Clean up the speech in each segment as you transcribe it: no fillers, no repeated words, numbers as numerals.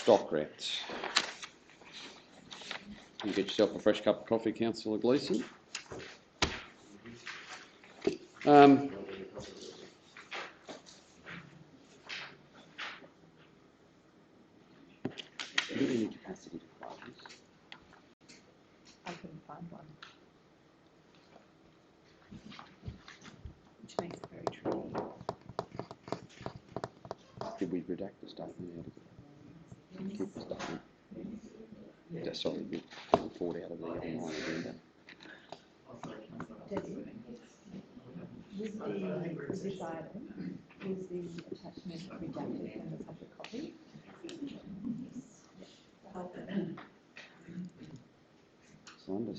stock rats. You get yourself a fresh cup of coffee, Councillor Gleeson. Any capacity to close? I couldn't find one. Which makes it very tricky. Did we redact the statement out of it? Keep the statement. Just sorry, we forward out of the online agenda. With this item, is the attachment redacted from the public copy? So under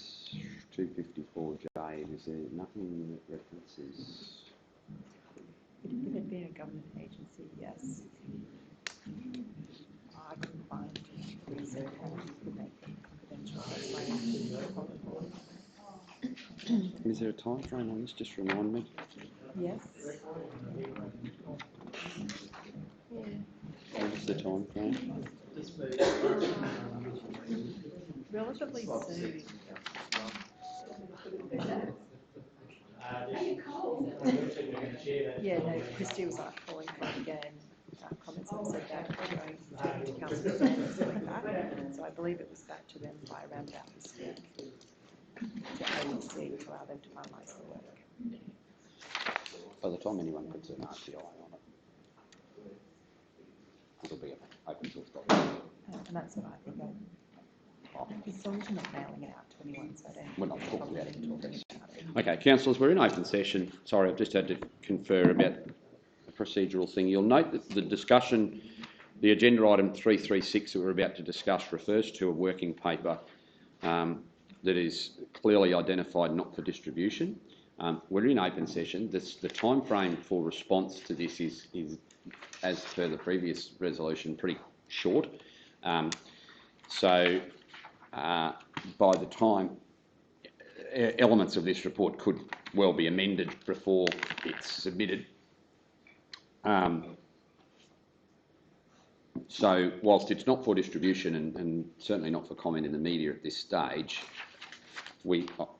254J, is there nothing that references? With it being a government agency, yes. I couldn't find the reason how you could make them confidential. That's why it's the public board. Is there a time frame on this? Just remind me. Yes. What is the time frame? Relatively soon. Yeah, no, Christy was calling for it again. Comments have said that going to council and like that. So I believe it was back to them by around about this week to AEC to allow them to finalise the work. By the time anyone puts an RTI on it, it'll be an open source document. And that's what I think of. As long as you're not mailing it out to anyone, so I don't. We're not talking about it. About it. Okay, councillors, we're in open session. Sorry, I've just had to confer about a procedural thing. You'll note that the discussion, the agenda item 336 that we're about to discuss refers to a working paper that is clearly identified not for distribution. We're in open session. The time frame for response to this is, as per the previous resolution, pretty short. So by the time elements of this report could well be amended before it's submitted. So whilst it's not for distribution and certainly not for comment in the media at this stage,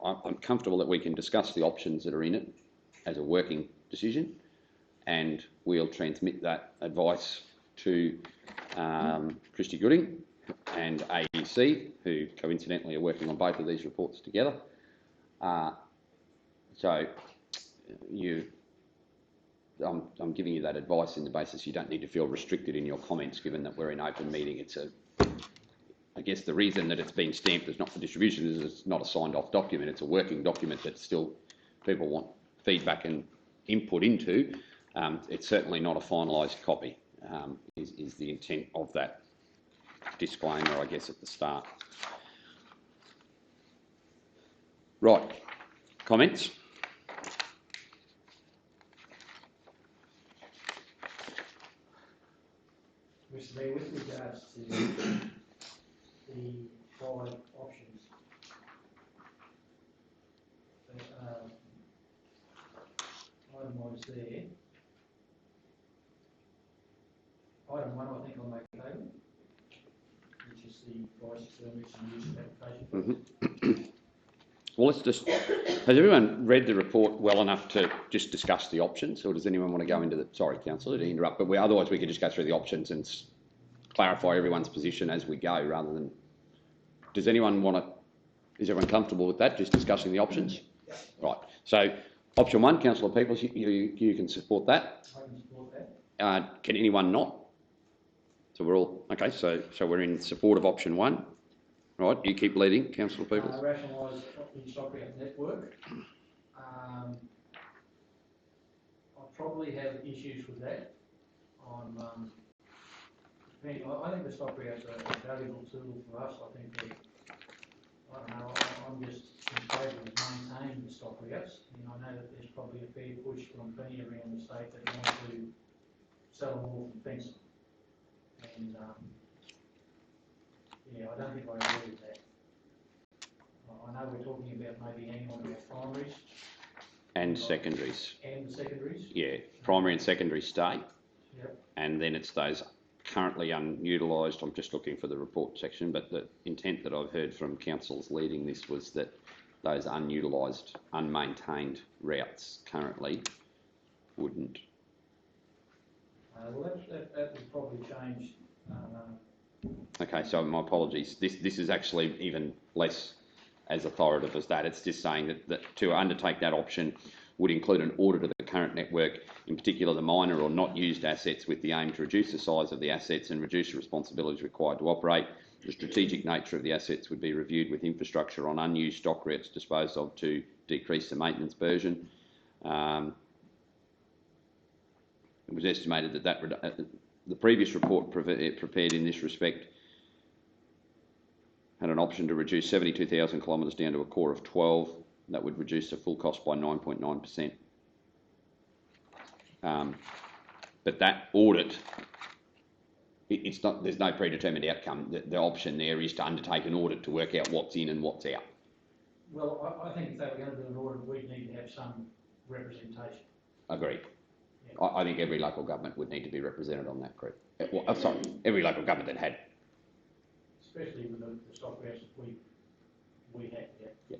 I'm comfortable that we can discuss the options that are in it as a working decision, and we'll transmit that advice to Christy Gooding and AEC, who coincidentally are working on both of these reports together. So I'm giving you that advice in the basis you don't need to feel restricted in your comments, given that we're in open meeting. I guess the reason that it's been stamped as not for distribution is it's not a signed off document. It's a working document that still people want feedback and input into. It's certainly not a finalised copy, is the intent of that disclaimer, I guess, at the start. Right, comments? Mr. Mayor, with regards to the 5 options, itemised there, item 1 I think I'll make payment, which is the price permits and use of application. Well, let's just, has everyone read the report well enough to just discuss the options, or does anyone want to go into the, sorry councillor to interrupt, but otherwise we could just go through the options and clarify everyone's position as we go rather than, does anyone want to, is everyone comfortable with that, just discussing the options? Yep. Right, so option 1, Councillor Peoples, you can support that. I can support that. Can anyone not? So we're all, okay, so we're in support of option 1. Right, you keep leading, Councillor Peoples. Rationalise the Stockyard network. I probably have issues with that. I think the Stockyard's a valuable tool for us. I think that, I don't know, I'm just in favour of maintaining the Stockyards. And I know that there's probably a fair push from plenty around the state that want to sell them all from fencing. And yeah, I don't think I agree with that. I know we're talking about maybe hanging on to our primaries. And secondaries. And the secondaries. Yeah, primary and secondary stay. Yep. And then it's those currently unutilised. I'm just looking for the report section, but the intent that I've heard from councils leading this was that those unutilised, unmaintained routes currently wouldn't. Well, that would probably change. Okay, so my apologies. This is actually even less as authoritative as that. It's just saying that to undertake that option would include an audit of the current network, in particular the minor or not used assets, with the aim to reduce the size of the assets and reduce the responsibilities required to operate. The strategic nature of the assets would be reviewed with infrastructure on unused stock routes disposed of to decrease the maintenance burden. It was estimated that the previous report prepared in this respect had an option to reduce 72,000 kilometres down to a core of 12. That would reduce the full cost by 9.9%. But that audit, it's not. There's no predetermined outcome. The option there is to undertake an audit to work out what's in and what's out. Well, I think if they were going to do an audit, we'd need to have some representation. Agreed. Yeah. I think every local government would need to be represented on that group. Well, sorry, every local government that had. Especially with the stock routes that we had. Yeah. Yeah.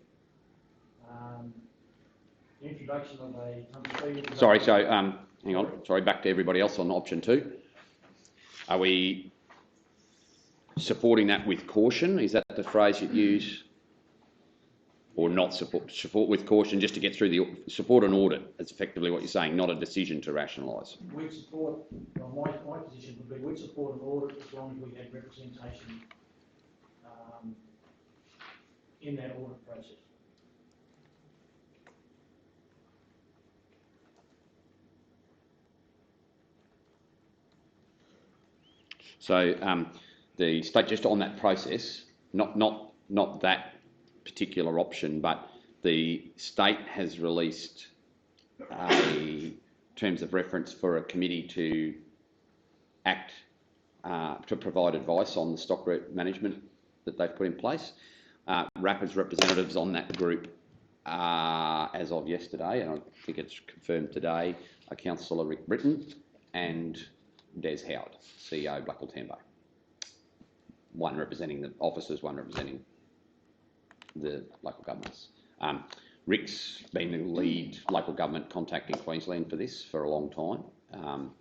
The introduction of a... Sorry, so hang on. Sorry, back to everybody else on option 2. Are we supporting that with caution? Is that the phrase you'd use? Or not support with caution, just to get through the support an audit? That's effectively what you're saying, not a decision to rationalise. We'd support, well, my position would be we'd support an audit as long as we had representation in that audit process. So the state, just on that process, not that particular option, but the state has released terms of reference for a committee to act to provide advice on the stock route management that they've put in place. RAPID's representatives on that group, as of yesterday, and I think it's confirmed today, are Councillor Rick Britton and Des Howard, CEO Blackall Tambo. One representing the officers, one representing the local governments. Rick's been the lead local government contact in Queensland for this for a long time.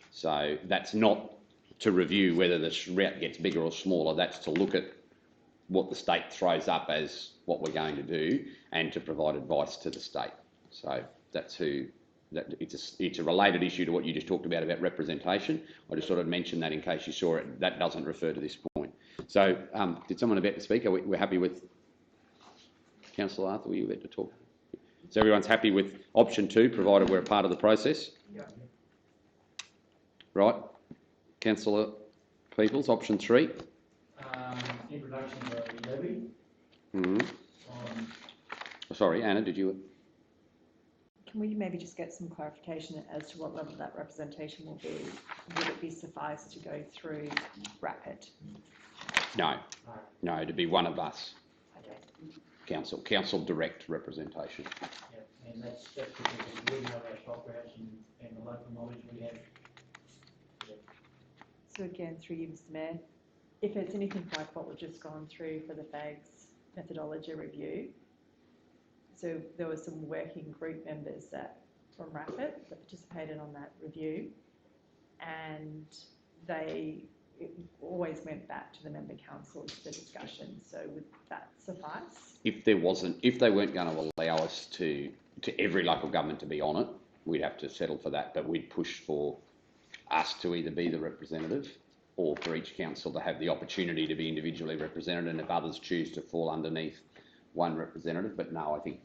So that's not to review whether the route gets bigger or smaller, that's to look at what the state throws up as what we're going to do and to provide advice to the state. So that's who, it's a related issue to what you just talked about representation. I just sort of mentioned that in case you saw it. That doesn't refer to this point. So did someone about to speak? We're happy with Councillor Arthur, were you about to talk? So everyone's happy with option 2, provided we're a part of the process? Yeah. Right. Councillor Peoples, option 3. Introduction of a levy. Sorry, Anna, did you? Can we maybe just get some clarification as to what level that representation will be? Would it be suffice to go through RAPID? No, to be one of us. Okay. Council direct representation. Yeah, and that's because we know our stock routes and the local knowledge we have. Yeah. So again, through you, Mr. Mayor, if it's anything like what we've just gone through for the FAGS methodology review, so there were some working group members from RAPID that participated on that review, and they always went back to the member councils for discussion. So would that suffice? If they weren't going to allow us to every local government to be on it, we'd have to settle for that. But we'd push for us to either be the representative or for each council to have the opportunity to be individually represented, and if others choose to fall underneath one representative. But no, I think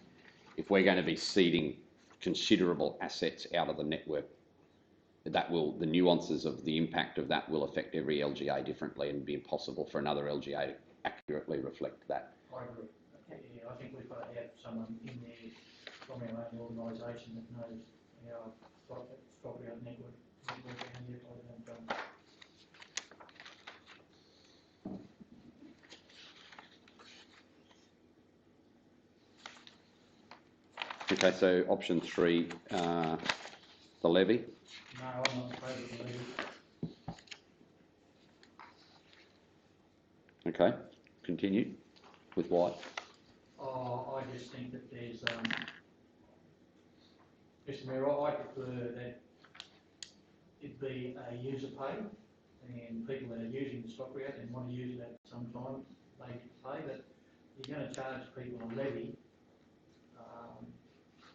if we're going to be seeding considerable assets out of the network, the nuances of the impact of that will affect every LGA differently, and be impossible for another LGA to accurately reflect that. I agree. Yeah, I think we've got to have someone in there from our own organisation that knows our stock route network. Okay, so option 3, the levy. No, I'm not in favour of the levy. Okay, continue with why. I just think that there's, Mr Mayor, I prefer that it be a user pay, and people that are using the stockyard and want to use it at some time, they pay, but you're going to charge people a levy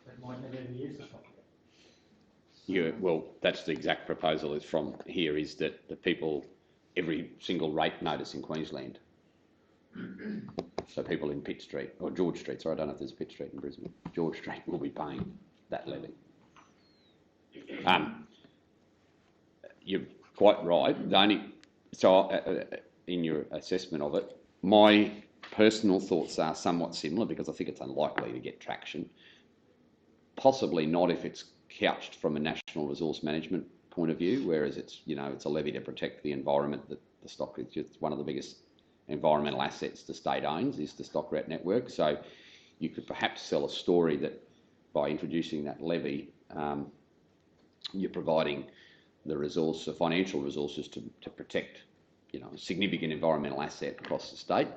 that might never ever use the stockyard. Well, that's the exact proposal is from here, is that the people, every single rate notice in Queensland. So people in Pitt Street, or George Street, sorry, I don't know if there's a Pitt Street in Brisbane, George Street will be paying that levy. You're quite right. In your assessment of it, my personal thoughts are somewhat similar because I think it's unlikely to get traction. Possibly not if it's couched from a national resource management point of view, whereas it's a levy to protect the environment that the stock is just one of the biggest environmental assets the state owns is the Stockrat network. So you could perhaps sell a story that by introducing that levy, you're providing the financial resources to protect, a significant environmental asset across the state.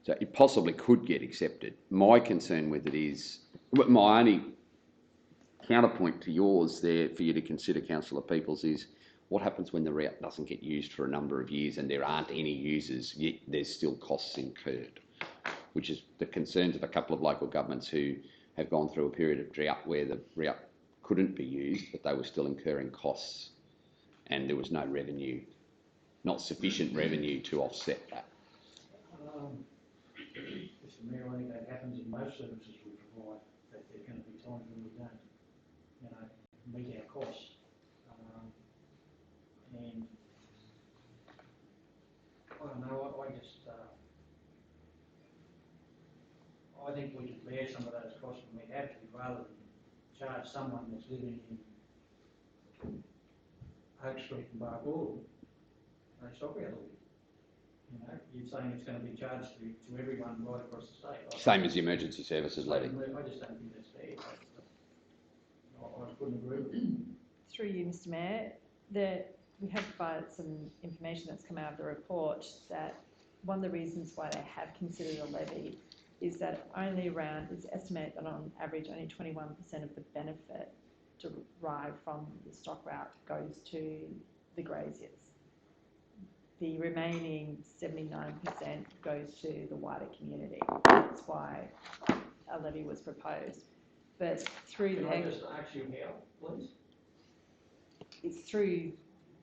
So it possibly could get accepted. My concern with it is, my only counterpoint to yours there for you to consider, Councillor Peoples, is what happens when the route doesn't get used for a number of years and there aren't any users, yet there's still costs incurred, which is the concerns of a couple of local governments who have gone through a period of drought where the route couldn't be used, but they were still incurring costs and there was no revenue, not sufficient revenue to offset that. Mr Mayor, I think that happens in most services we provide, that there are going to be times when we don't, meet our costs. And I don't know, I think we could bear some of those costs when we have to, rather than charge someone that's living in Oak Street and Barbauld a stockyard levy. You're saying it's going to be charged to everyone right across the state. Same as the emergency services levy. I just don't think that's fair. I couldn't agree with you. Through you, Mr Mayor, we have provided some information that's come out of the report that one of the reasons why they have considered a levy is that it's estimated that on average only 21% of the benefit derived from the stock route goes to the graziers. The remaining 79% goes to the wider community. That's why a levy was proposed. But through Can I just ask you how, please? It's through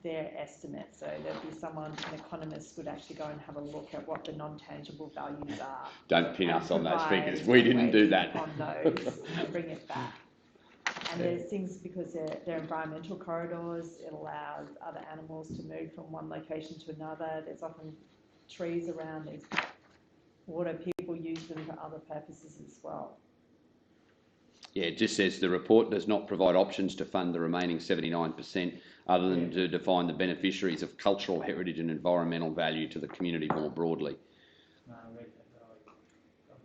their estimate. So there'll be an economist would actually go and have a look at what the non-tangible values are. Don't pin us on those figures. We didn't do that. On those and bring it back. And there's things, because they're environmental corridors, it allows other animals to move from one location to another. There's often trees around, there's water, people use them for other purposes as well. Yeah, it just says the report does not provide options to fund the remaining 79% other than to define the beneficiaries of cultural heritage and environmental value to the community more broadly. No, I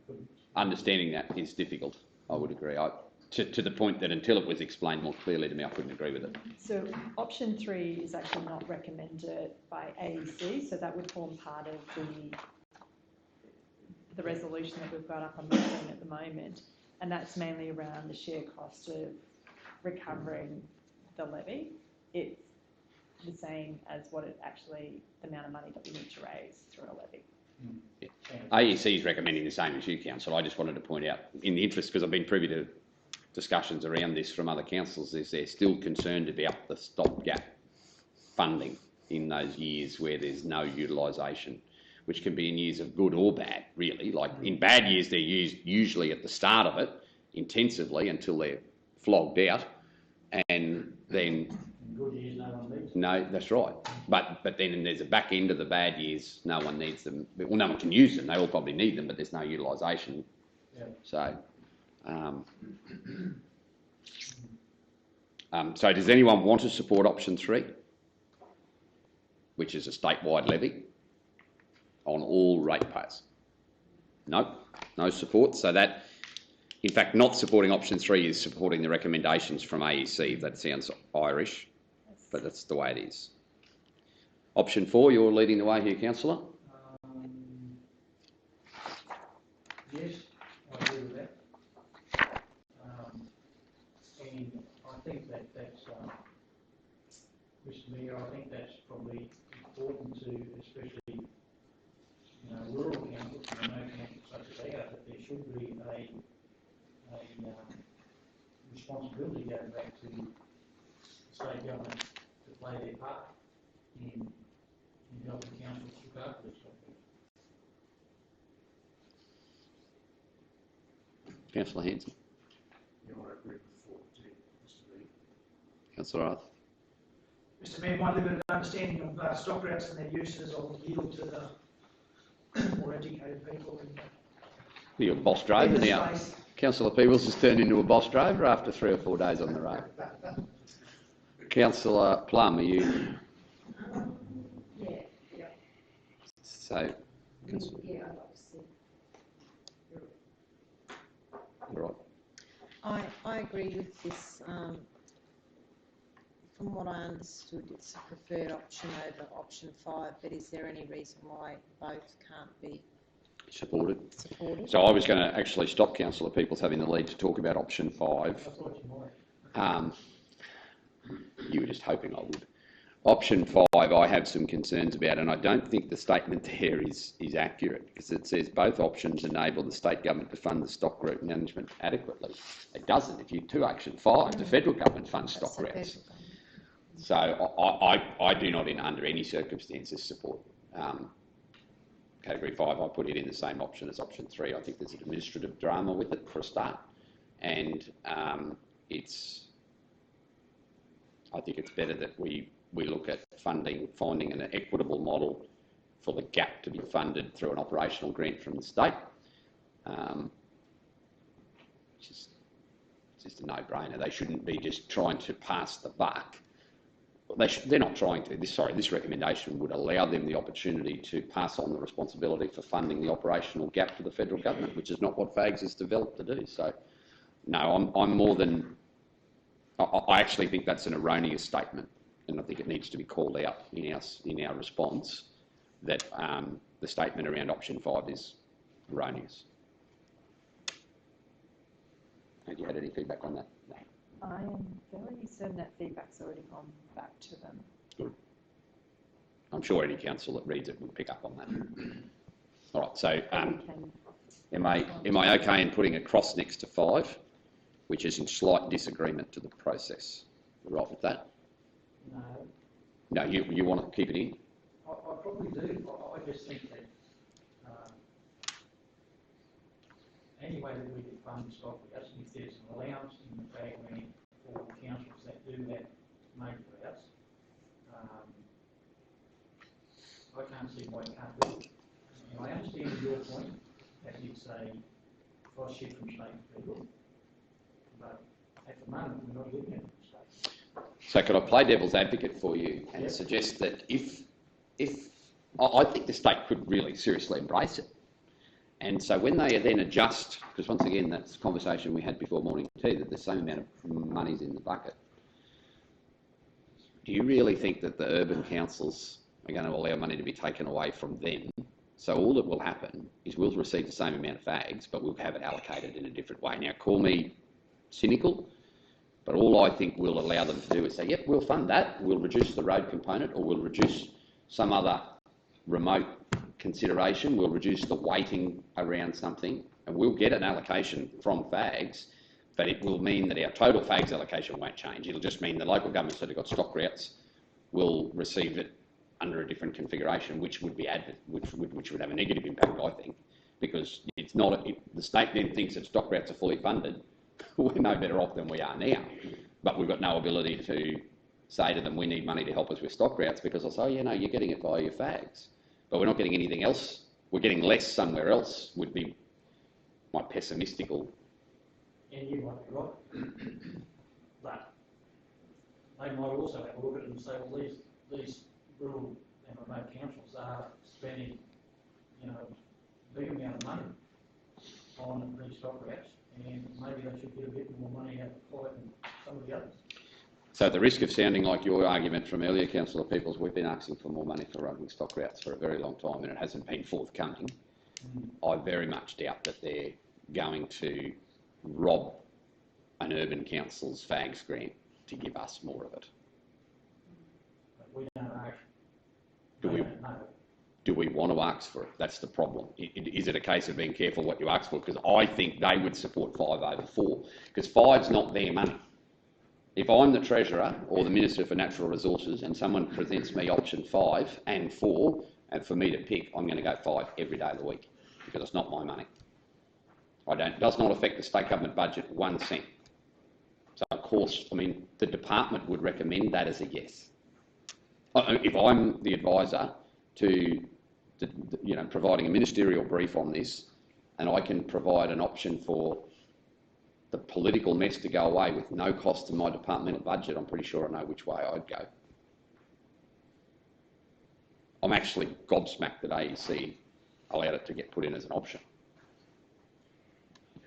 couldn't. Understanding that is difficult, I would agree. To the point that until it was explained more clearly to me, I couldn't agree with it. So option 3 is actually not recommended by AEC, so that would form part of the resolution that we've got up on the screen at the moment. And that's mainly around the sheer cost of recovering the levy. It's the same as the amount of money that we need to raise through a levy. Yeah. AEC is recommending the same as you, Council. I just wanted to point out, in the interest, because I've been privy to discussions around this from other councils, is they're still concerned about the stopgap funding in those years where there's no utilisation, which can be in years of good or bad, really. Like in bad years, they're used usually at the start of it intensively until they're flogged out, and then In good years, no one needs them. no, that's right. But then there's a back end of the bad years. No one needs them. Well, no one can use them. They all probably need them, but there's no utilisation. Yeah. So does anyone want to support option 3, which is a statewide levy on all ratepayers? No support. So that, in fact, not supporting option 3 is supporting the recommendations from AEC. That sounds Irish, but that's the way it is. Option 4, you're leading the way here, Councillor. yes, I agree with that. And I think that's, Mr Mayor, I think that's probably important to, especially, rural councils, and I know councils such as ours, that there should be a responsibility going back to the state government to play their part in helping councils look after this. Councillor Hanson. Yeah, I agree with 14, Mr Mayor. Councillor Arthur. Mr Mayor, my limited understanding of stock routes and their uses, I'll yield to the more educated people. You're a boss drover now. Councillor Peebles has turned into a boss drover after 3 or 4 days on the road. Councillor Plum, are you? Yeah. So, Yeah, I'd like to see. right. I agree with this. From what I understood, it's a preferred option over option 5, but is there any reason why both can't be Supported. supported? So I was going to actually stop Councillor Peebles having the lead to talk about option 5. I thought you might. You were just hoping I would. Option 5, I have some concerns about, and I don't think the statement there is accurate, because it says both options enable the state government to fund the stock route management adequately. It doesn't. If you do option 5, the federal government funds stock routes. So I do not, under any circumstances, support category 5. I put it in the same option as option 3. I think there's an administrative drama with it for a start, and I think it's better that we look at finding an equitable model for the gap to be funded through an operational grant from the state. It's just a no-brainer. They shouldn't be just trying to pass the buck. They're not trying to. This recommendation would allow them the opportunity to pass on the responsibility for funding the operational gap to the federal government, which is not what FAGS is developed to do. So, no, I'm more than... I actually think that's an erroneous statement, and I think it needs to be called out in our response that the statement around option 5 is erroneous. Have you had any feedback on that? No. I am fairly certain that feedback's already gone back to them. Good. I'm sure any council that reads it will pick up on that. All right, so am I okay in putting a cross next to 5, which is in slight disagreement to the process? You're right with that? No, No, you want to keep it in? I probably do. I just think that any way that we could fund stock routes, and if there's an allowance in the FAG grant for councils that do that major routes, I can't see why it can't do it. And I understand your point that it's a cost shift from state to federal, but at the moment we're not doing it from state. So could I play devil's advocate for you and suggest that if I think the state could really seriously embrace it, and so when they then adjust, because once again that's the conversation we had before morning tea, that the same amount of money's in the bucket. Do you really think that the urban councils are going to allow money to be taken away from them? So all that will happen is we'll receive the same amount of FAGs, but we'll have it allocated in a different way. Now, call me cynical, but all I think we'll allow them to do is say, yep, we'll fund that, we'll reduce the road component, or we'll reduce some other remote consideration, we'll reduce the weighting around something, and we'll get an allocation from FAGs, but it will mean that our total FAGs allocation won't change. It'll just mean the local governments that have got stock routes will receive it under a different configuration, which would be which would have a negative impact, I think, because it's not. The state then thinks that stock routes are fully funded. We're no better off than we are now, but we've got no ability to say to them, we need money to help us with stock routes, because they'll say, oh, yeah, no, you're getting it via your FAGs, but we're not getting anything else. We're getting less somewhere else, would be my pessimistical. And you might be right, but they might also have a look at it and say, well, these rural and remote councils are spending, a big amount of money on these stock routes, and maybe they should get a bit more money out of the than some of the others. So at the risk of sounding like your argument from earlier, Councillor Peebles, we've been asking for more money for running stock routes for a very long time, and it hasn't been forthcoming. I very much doubt that they're going to rob an urban council's fags grant to give us more of it. But we don't know. Do we- don't know. Do we want to ask for it? That's the problem. Is it a case of being careful what you ask for? Because I think they would support 5 over 4, because 5's not their money. If I'm the Treasurer or the Minister for Natural Resources and someone presents me option 5 and 4, and for me to pick, I'm going to go 5 every day of the week, because it's not my money. It does not affect the state government budget 1 cent. So of course, I mean, the department would recommend that as a yes. If I'm the advisor to providing a ministerial brief on this, and I can provide an option for the political mess to go away with no cost to my departmental budget, I'm pretty sure I know which way I'd go. I'm actually gobsmacked that AEC allowed it to get put in as an option,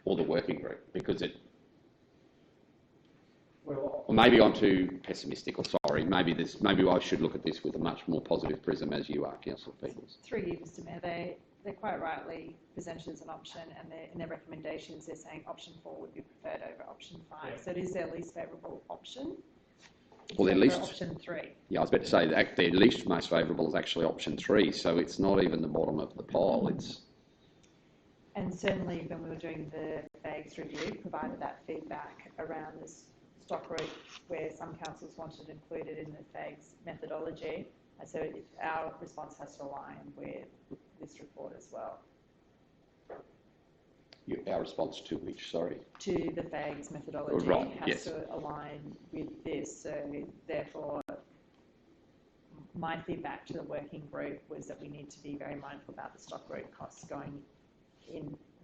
or the working group, because Well, or maybe I'm too pessimistic, or sorry, maybe I should look at this with a much more positive prism, as you are, Councillor Peebles. Through you, Mr Mayor, they're quite rightly presented as an option, and in their recommendations, they're saying option 4 would be preferred over option 5. So it is their least favourable option. Well, their except for least- option 3. Yeah, I was about to say that their least most favourable is actually option 3, so it's not even the bottom of the pile. It's And certainly when we were doing the FAGS review, provided that feedback around this stock route where some councils wanted included in the FAGS methodology. And so our response has to align with this report as well, our response to which, sorry. to the FAGS methodology Right, has yes. to align with this. So therefore, my feedback to the working group was that we need to be very mindful about the stock route costs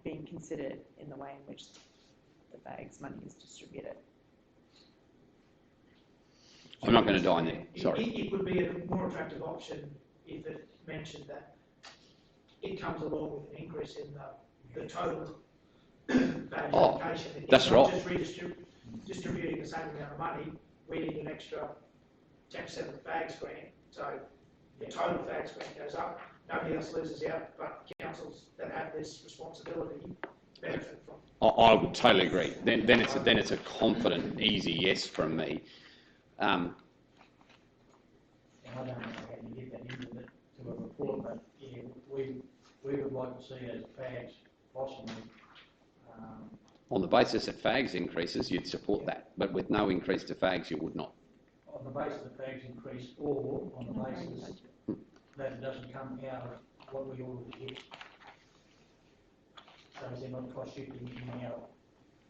being considered in the way in which the FAGS money is distributed. I'm not going to die in there, sorry. It would be a more attractive option if it mentioned that it comes along with an increase in the total value Oh, allocation. that's It's not right. just distributing the same amount of money, we need an extra 10% of the FAGS grant, so the total FAGS grant goes up, nobody else loses out, but councils that have this responsibility benefit from it. I would totally agree. Then it's a confident, easy yes from me. and I don't know how you get that into to a report, but yeah, we would like to see it as fags possibly. On the basis that fags increases, you'd support that, but with no increase to fags, you would not. On the basis that fags increase, or on the basis that it doesn't come out of what we already get. So is there not cost shifting in our?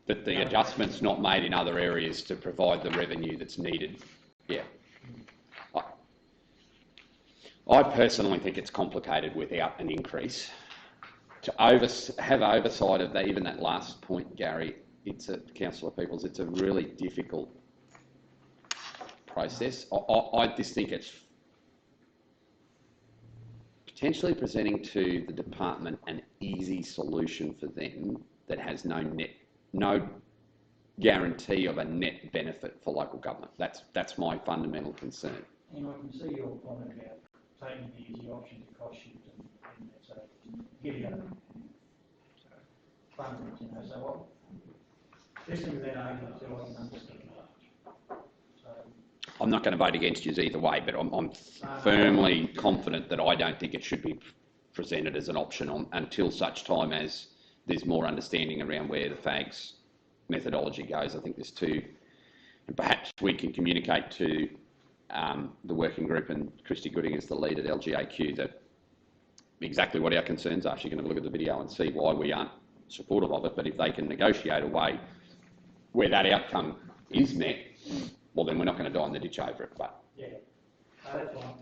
That the adjustment's not made in other areas to provide the revenue that's needed. Yeah. I personally think it's complicated without an increase. To have oversight of that, even that last point, Gary, Councillor Peebles, it's a really difficult process. I just think it's potentially presenting to the department an easy solution for them that has no guarantee of a net benefit for local government. That's my fundamental concern. And I can see your comment about taking the easy option to cost shift and so giving it funding, so what? Listening to that argument, so I can understand that. So, I'm not going to vote against you either way, but I'm firmly confident that I don't think it should be presented as an option until such time as there's more understanding around where the FAGS methodology goes. I think there's two, and perhaps we can communicate to the working group, and Christy Gooding is the lead at LGAQ, that exactly what our concerns are. She can have a look at the video and see why we aren't supportive of it, but if they can negotiate a way where that outcome is met, well then we're not going to die in the ditch over it. But yeah, that's fine.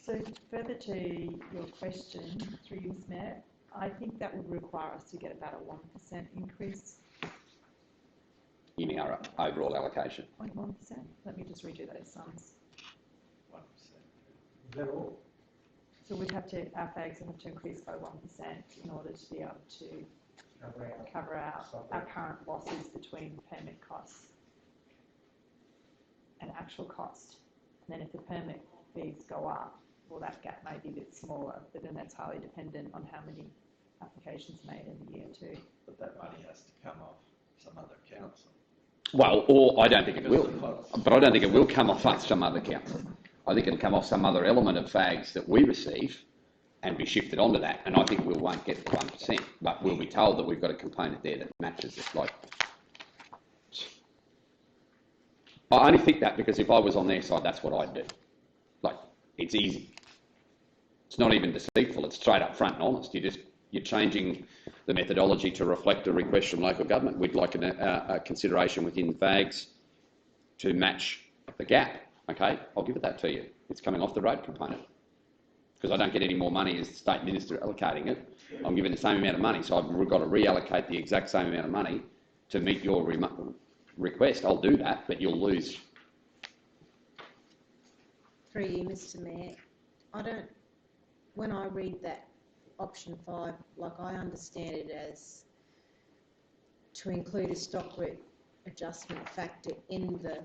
So further to your question, through you, Ms. Mayor, I think that would require us to get about a 1% increase. in our overall allocation. 0.1%. Let me just redo those sums. 1%. Is that all? So we'd have to, our FAGs would have to increase by 1% in order to be able to cover our current losses between permit costs and actual cost. And then if the permit fees go up, or that gap may be a bit smaller, but then that's highly dependent on how many applications made in the year too. But that money has to come off some other council. Well, or I don't think it will, but I don't think it will come off some other council. I think it'll come off some other element of fags that we receive and be shifted onto that, and I think we won't get the 1%, but we'll be told that we've got a component there that matches it. Like, I only think that because if I was on their side, that's what I'd do. Like, it's easy. It's not even deceitful. It's straight up front and honest. You're changing the methodology to reflect a request from local government. We'd like a consideration within fags to match the gap. Okay, I'll give it that to you. It's coming off the road component because I don't get any more money as the state minister allocating it. I'm given the same amount of money, so I've got to reallocate the exact same amount of money to meet your request. I'll do that, but you'll lose. Through you, Mr Mayor, when I read that option 5, like I understand it as to include a stock route adjustment factor in the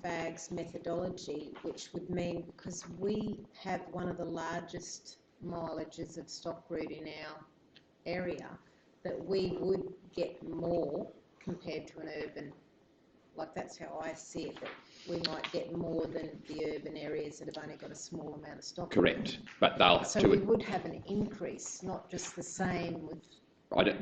FAG's methodology, which would mean, because we have one of the largest mileages of stock route in our area, that we would get more compared to an urban. Like, that's how I see it, that we might get more than the urban areas that have only got a small amount of stock. Correct, but they'll. So we would have an increase, not just the same with.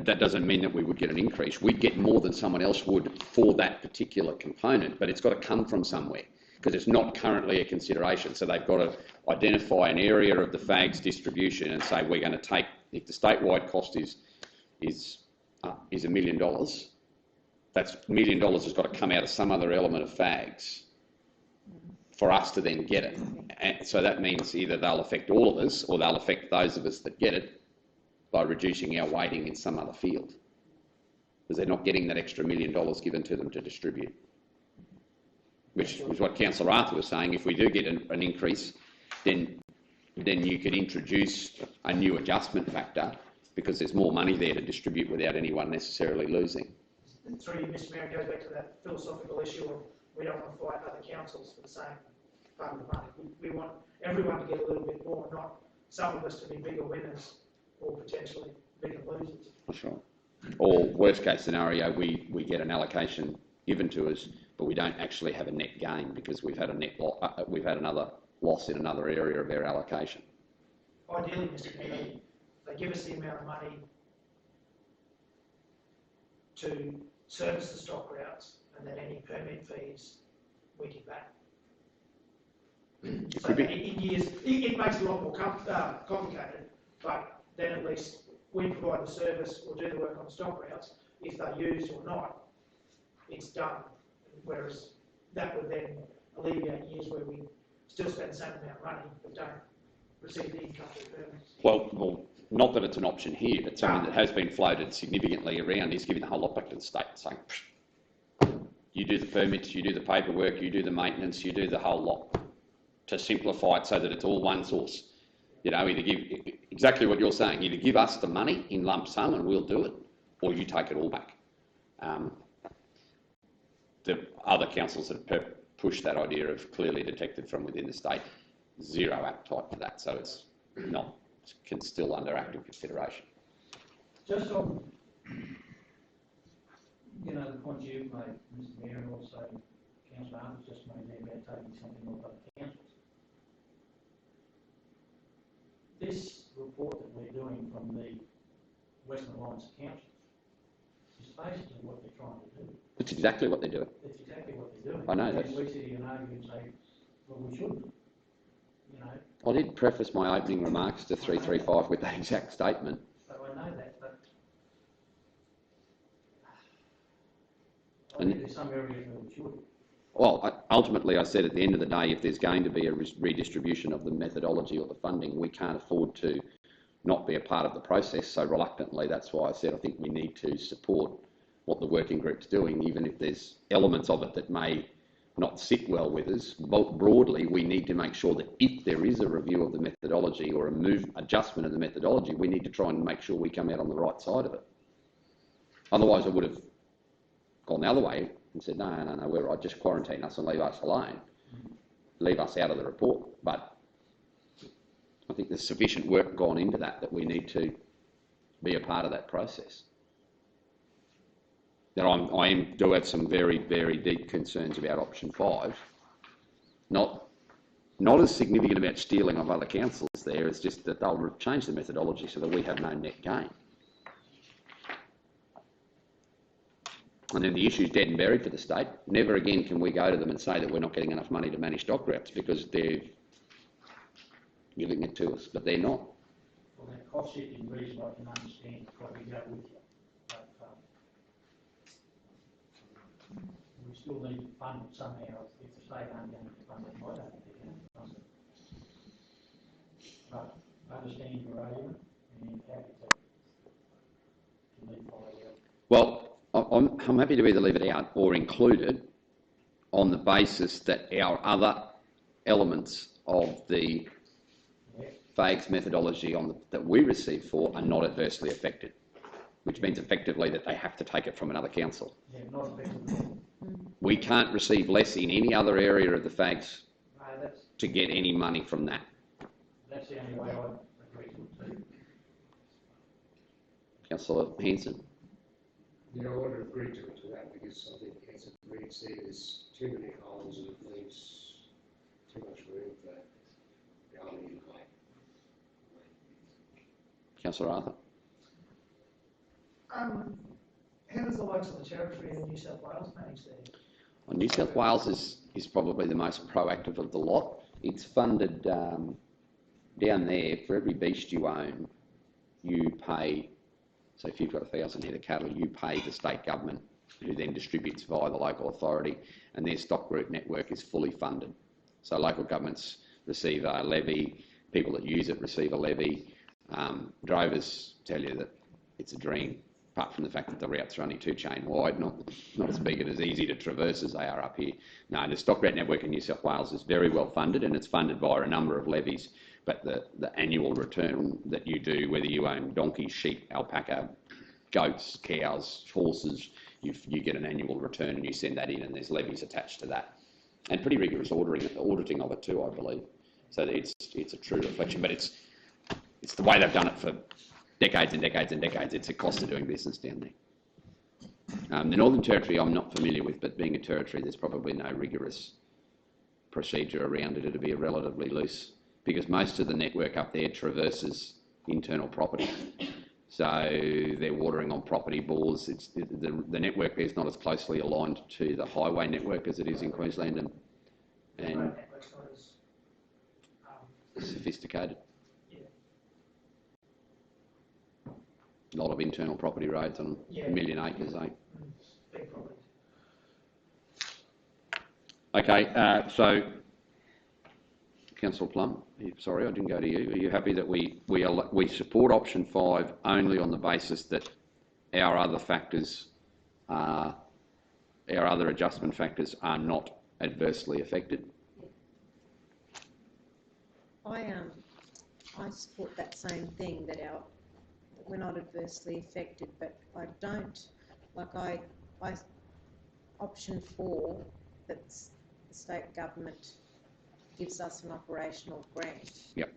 That doesn't mean that we would get an increase. We'd get more than someone else would for that particular component, but it's got to come from somewhere because it's not currently a consideration. So they've got to identify an area of the FAG's distribution and say we're going to take, if the statewide cost is $1 million, that's $1 million has got to come out of some other element of FAGs for us to then get it. And so that means either they'll affect all of us or they'll affect those of us that get it by reducing our weighting in some other field, because they're not getting that extra $1 million given to them to distribute, which is what Councillor Arthur was saying. If we do get an increase, then you could introduce a new adjustment factor because there's more money there to distribute without anyone necessarily losing. Through you, Mr Mayor, it goes back to that philosophical issue of we don't want to fight other councils for the same part of the money. We want everyone to get a little bit more, not some of us to be bigger winners or potentially bigger losers. That's right. Or worst case scenario, we get an allocation given to us, but we don't actually have a net gain because we've had another loss in another area of our allocation. Ideally, Mr Mayor, they give us the amount of money to service the stock routes, and then any permit fees we give back. So in years, it makes it a lot more complicated, but then at least we provide the service or do the work on the stock routes. If they're used or not, it's done. Whereas that would then alleviate years where we still spend the same amount of money but don't receive the income through permits. Well, not that it's an option here, but something that has been floated significantly around is giving the whole lot back to the state, saying, you do the permits, you do the paperwork, you do the maintenance, you do the whole lot, to simplify it so that it's all one source. You know, either give exactly what you're saying, either give us the money in lump sum and we'll do it, or you take it all back. The other councils that have pushed that idea have clearly detected from within the state zero appetite for that, so it's not, it's still under active consideration. Just on, the points you've made, Mr Mayor, and also Councillor Arthur's just made there about taking something off other councils. This report that we're doing from the Western Alliance of Councils is basically what they're trying to do. It's exactly what they're doing. It's exactly what they're doing. I know that. And we sit here and argue and say, well, we shouldn't. I did preface my opening remarks to 335 with that exact statement. So I know that, but I And think there's some areas where we should. Well, ultimately, I said at the end of the day, if there's going to be a redistribution of the methodology or the funding, we can't afford to not be a part of the process. So reluctantly, that's why I said I think we need to support what the working group's doing, even if there's elements of it that may not sit well with us. But broadly, we need to make sure that if there is a review of the methodology or adjustment of the methodology, we need to try and make sure we come out on the right side of it. Otherwise, I would have gone the other way and said, no, we're right, just quarantine us and leave us alone. Leave us out of the report. But I think there's sufficient work gone into that we need to be a part of that process. Now, I do have some very, very deep concerns about option 5. Not as significant about stealing of other councils there, it's just that they'll change the methodology so that we have no net gain. And then the issue's dead and buried for the state. Never again can we go to them and say that we're not getting enough money to manage stock routes because they're giving it to us, but they're not. Well, that cost shifting reason I can understand probably go with you. But, we still need to fund it somehow. If the state aren't going to fund it, I don't think they're going to fund it. But I understand your argument and happy to leave follow it. Well, I'm happy to either leave it out or include it on the basis that our other elements of the FAGS methodology that we receive for are not adversely affected, which means effectively that they have to take it from another council. Yeah, not effectively. We can't receive less in any other area of the FAGS No, to get any money from that. that's the only way I agree to it. Councillor Hanson. Yeah, I want to agree to that because I think, as it reads there, there's too many holes and it leaves too much room for going in high. Councillor Arthur. How does the likes of the Territory and New South Wales manage their? Well, New South Wales is probably the most proactive of the lot. It's funded down there, for every beast you own, you pay, so if you've got 1,000 head of cattle, you pay the state government, who then distributes via the local authority, and their stock route network is fully funded. So local governments receive a levy, people that use it receive a levy. Drovers tell you that it's a dream, apart from the fact that the routes are only 2 chain wide, not as big and as easy to traverse as they are up here. No, the stock route network in New South Wales is very well funded, and it's funded via a number of levies, but the annual return that you do, whether you own donkeys, sheep, alpaca, goats, cows, horses, you get an annual return and you send that in, and there's levies attached to that. And pretty rigorous auditing of it too, I believe. So it's a true reflection, but it's the way they've done it for decades and decades and decades. It's a cost of doing business down there. The Northern Territory I'm not familiar with, but being a territory, there's probably no rigorous procedure around it. It'll be a relatively loose, because most of the network up there traverses internal property. So they're watering on property bores. The network there is not as closely aligned to the highway network as it is in Queensland, and Network's not as, sophisticated. yeah. A lot of internal property roads on Yeah. a million acres, eh? Big property. Okay, so Councillor Plum, sorry, I didn't go to you. Are you happy that we support option 5 only on the basis that our other factors, our other adjustment factors are not adversely affected? I support that same thing, that we're not adversely affected, but I don't, option 4, that's the state government gives us an operational grant. Yep.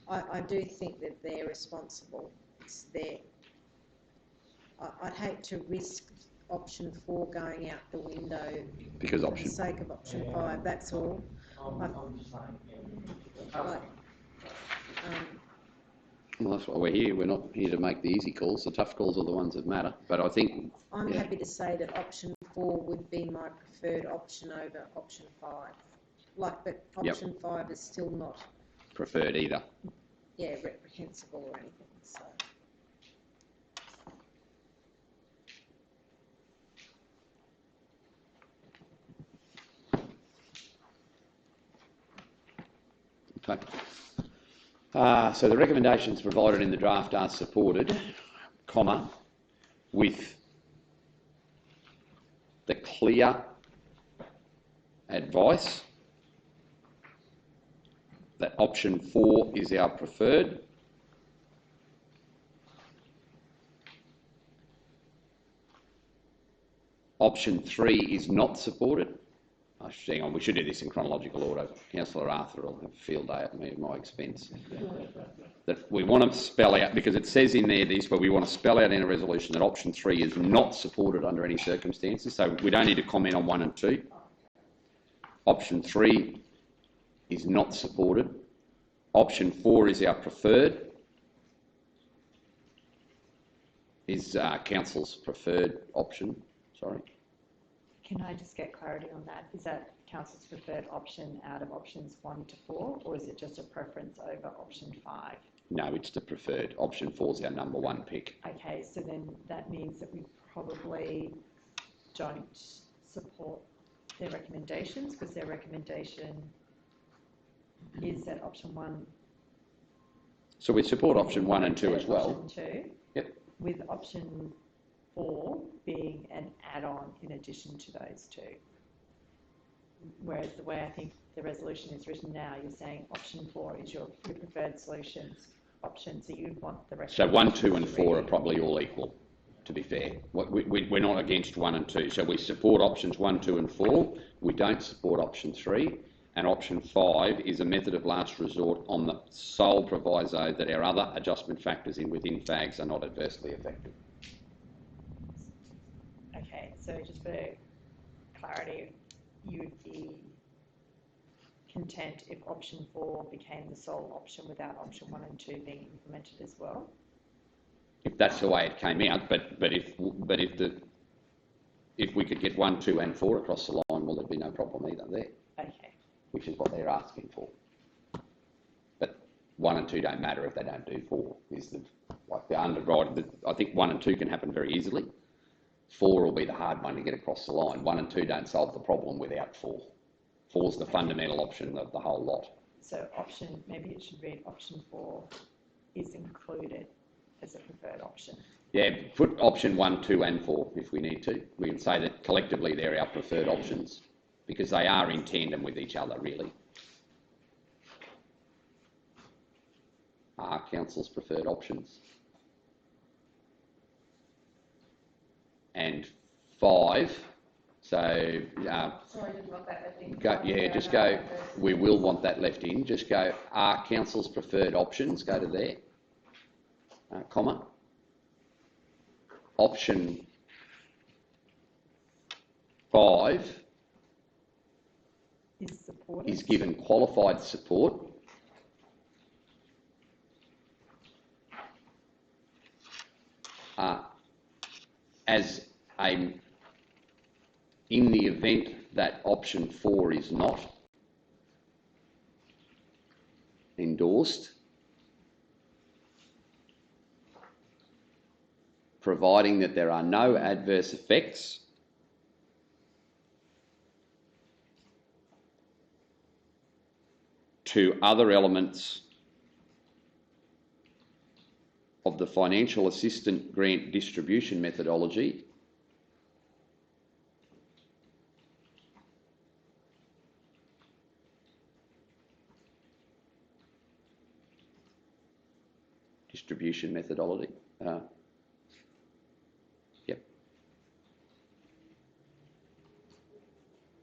I do think that they're responsible. It's I'd hate to risk option 4 going out the window Because for option the sake of option 5, that's all. I'm just saying, yeah. Like, well, that's why we're here. We're not here to make the easy calls. The tough calls are the ones that matter. But I think I'm happy to say that option 4 would be my preferred option over option 5. But option 5 is still not, preferred either. reprehensible or anything, so. Okay. So the recommendations provided in the draft are supported, with the clear advice that option 4 is our preferred. Option 3 is not supported. hang on, we should do this in chronological order. Councillor Arthur will have a field day at me at my expense. That we want to spell out, because it says in there this, but we want to spell out in a resolution that option 3 is not supported under any circumstances. So we don't need to comment on 1 and 2. Option 3 is not supported. Option 4 is our preferred. Is council's preferred option. Sorry. Can I just get clarity on that? Is that council's preferred option out of options 1 to 4, or is it just a preference over option 5? No, it's the preferred. Option 4 is our number 1 pick. Okay, so then that means that we probably don't support their recommendations, because their recommendation is that option 1. So we support option 1 and 2 as well. Option 2. Yep. With option 4 being an add-on in addition to those 2. Whereas the way I think the resolution is written now, you're saying option 4 is your preferred option, so you'd want the rest. So 1, 2 and 4 are probably all equal, to be fair. We're not against 1 and 2. So we support options 1, 2 and 4. We don't support option 3. And option 5 is a method of last resort on the sole proviso that our other adjustment factors within FAGs are not adversely affected. Okay, so just for clarity, you would be content if option 4 became the sole option without option 1 and 2 being implemented as well? If that's the way it came out, but if we could get 1, 2 and 4 across the line, well, there'd be no problem either there. Okay. Which is what they're asking for. But 1 and 2 don't matter if they don't do 4. I think 1 and 2 can happen very easily. 4 will be the hard one to get across the line. 1 and 2 don't solve the problem without 4. 4 is the fundamental option of the whole lot. So maybe it should read option 4 is included as a preferred option. Yeah, put option 1, 2 and 4 if we need to. We can say that collectively they're our preferred options because they are in tandem with each other, really. Are council's preferred options. And 5, so Sorry, didn't want that left in. just go, we will want that left in, just go, are council's preferred options, go to there, comma. Option 5 is given qualified support in the event that option 4 is not endorsed, providing that there are no adverse effects to other elements of the financial assistance grant distribution methodology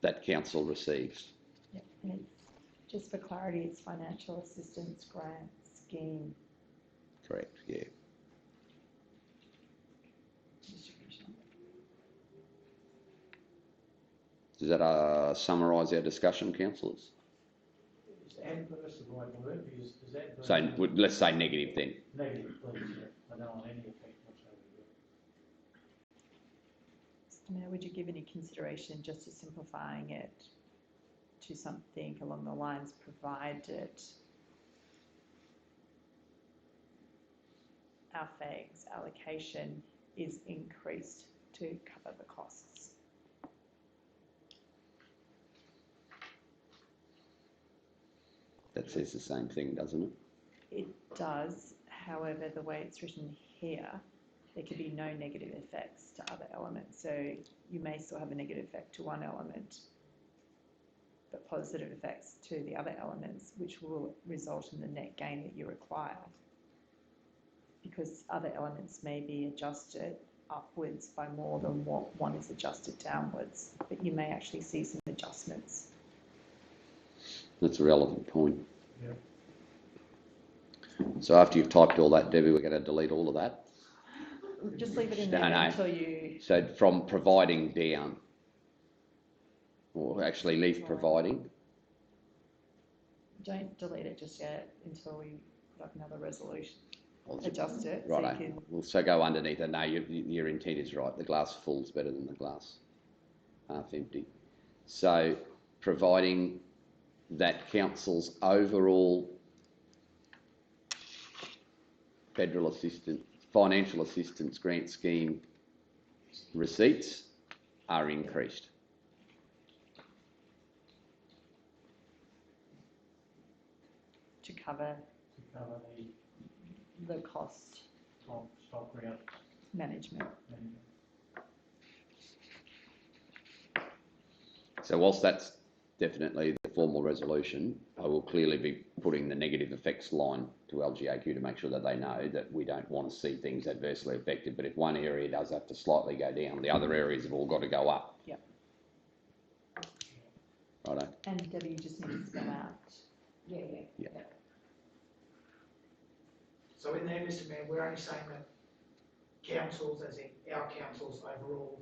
that council receives. Yep. And just for clarity, it's financial assistance grant scheme. Correct, yeah. Distribution. Does that summarise our discussion, councillors? Is adverse the right word? Because does that... So let's say negative then. Negative, please, yeah. I don't want any effect whatsoever. Now, would you give any consideration just to simplifying it to something along the lines provided our FAG's allocation is increased to cover the costs? That says the same thing, doesn't it? It does. However, the way it's written here, there could be no negative effects to other elements. So you may still have a negative effect to one element, but positive effects to the other elements, which will result in the net gain that you require. Because other elements may be adjusted upwards by more than what one is adjusted downwards, but you may actually see some adjustments. That's a relevant point. Yep. So after you've typed all that, Debbie, we're going to delete all of that. Just leave it in No, there no. until you, So from providing down, or actually leave providing. don't delete it just yet until we put up another resolution. Or is it- Adjust it so you Right, can, well, so go underneath it. No, your intent is right. The glass full's better than the glass half empty. So providing that council's overall federal assistance, financial assistance grant scheme receipts are increased. to cover To cover the the cost stock route management. and So whilst that's definitely the formal resolution, I will clearly be putting the negative effects line to LGAQ to make sure that they know that we don't want to see things adversely affected. But if one area does have to slightly go down, the other areas have all got to go up. Yep. Righto. And Debbie, you just need to spell out. Yeah. Yeah. So in there, Mr Mayor, we're only saying that councils, as in our councils, overall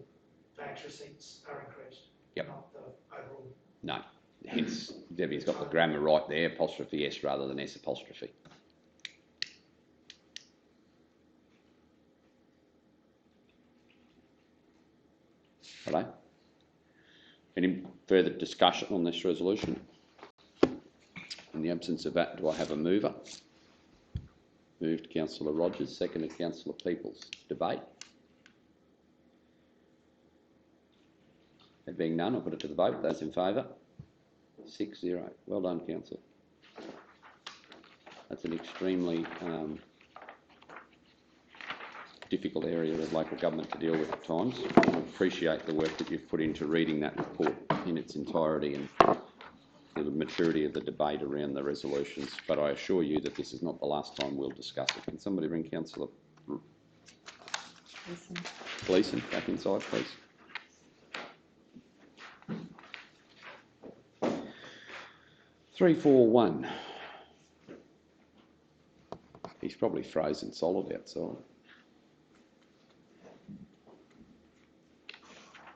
fax receipts are increased. Yep. Not the overall. No. Hence, Debbie's got the grammar right there, apostrophe S rather than S apostrophe. Righto. Any further discussion on this resolution? In the absence of that, do I have a mover? Moved Councillor Rogers, seconded Councillor Peoples. Debate? There being none, I'll put it to the vote. Those in favour? 6-0. Well done, Council. That's an extremely difficult area of local government to deal with at times. I appreciate the work that you've put into reading that report in its entirety and the maturity of the debate around the resolutions, but I assure you that this is not the last time we'll discuss it. Can somebody bring Councillor Listen. Gleeson back inside, please? Three, four, one. He's probably frozen solid outside.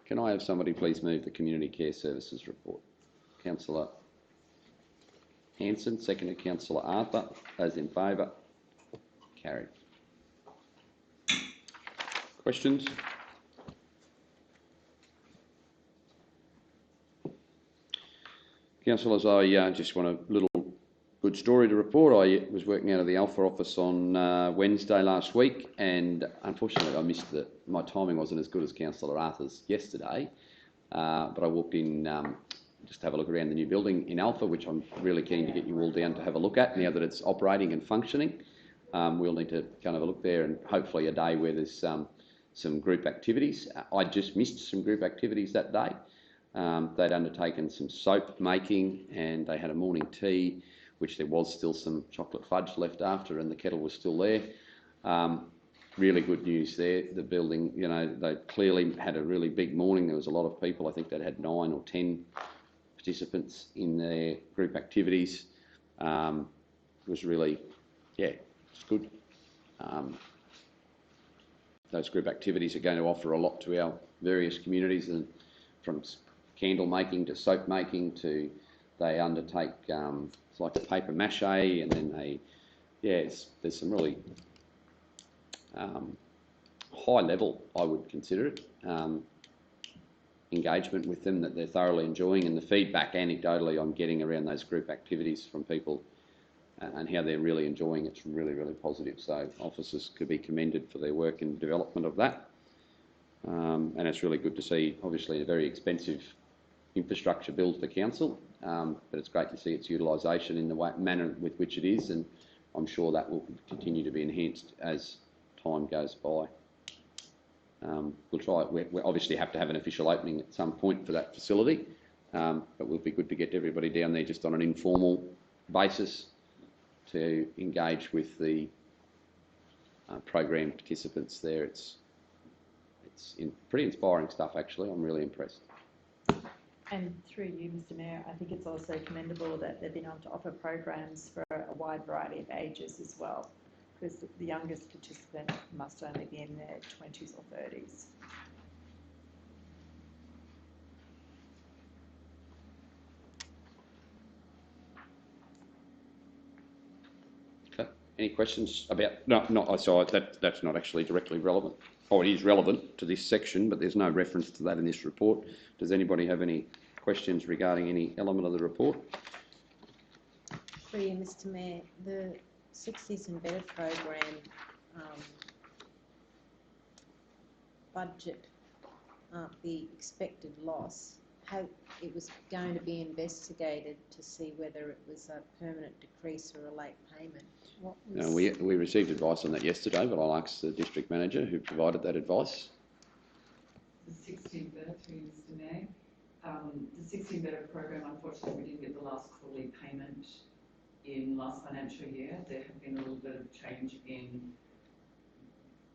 Can I have somebody please move the Community Care Services report? Councillor Hanson, seconded Councillor Arthur. Those in favour? Carried. Questions? Councillors, I just want a little good story to report. I was working out of the Alpha office on Wednesday last week, and unfortunately I missed my timing wasn't as good as Councillor Arthur's yesterday, but I walked in just to have a look around the new building in Alpha, which I'm really keen to get you all down to have a look at now that it's operating and functioning. We'll need to kind of have a look there, and hopefully a day where there's some group activities. I just missed some group activities that day. They'd undertaken some soap making, and they had a morning tea, which there was still some chocolate fudge left after, and the kettle was still there. Really good news there. The building, you know, they clearly had a really big morning. There was a lot of people. I think they'd had 9 or 10 participants in their group activities. It was really, yeah, it's good. Those group activities are going to offer a lot to our various communities, and from candle making to soap making to they undertake it's like a paper mache, and then there's some really high level, I would consider it, engagement with them that they're thoroughly enjoying, and the feedback anecdotally I'm getting around those group activities from people and how they're really enjoying it's really, really positive. So officers could be commended for their work and development of that. And it's really good to see, obviously, a very expensive infrastructure build for council, but it's great to see its utilisation in the manner with which it is, and I'm sure that will continue to be enhanced as time goes by. We'll try it. We obviously have to have an official opening at some point for that facility, but it would be good to get everybody down there just on an informal basis to engage with the program participants there. It's pretty inspiring stuff, actually. I'm really impressed. And through you, Mr Mayor, I think it's also commendable that they've been able to offer programs for a wide variety of ages as well, because the youngest participant must only be in their 20s or 30s. Okay. Any questions about? No. Sorry, that's not actually directly relevant. Oh, it is relevant to this section, but there's no reference to that in this report. Does anybody have any questions regarding any element of the report? Through you, Mr Mayor, the 60s and Better program budget, the expected loss, how it was going to be investigated to see whether it was a permanent decrease or a late payment. What was... We received advice on that yesterday, but I'll ask the district manager who provided that advice. The 16 Better, through you, Mr Mayor. The 16 Better program, unfortunately, we didn't get the last quarterly payment in last financial year. There have been a little bit of change in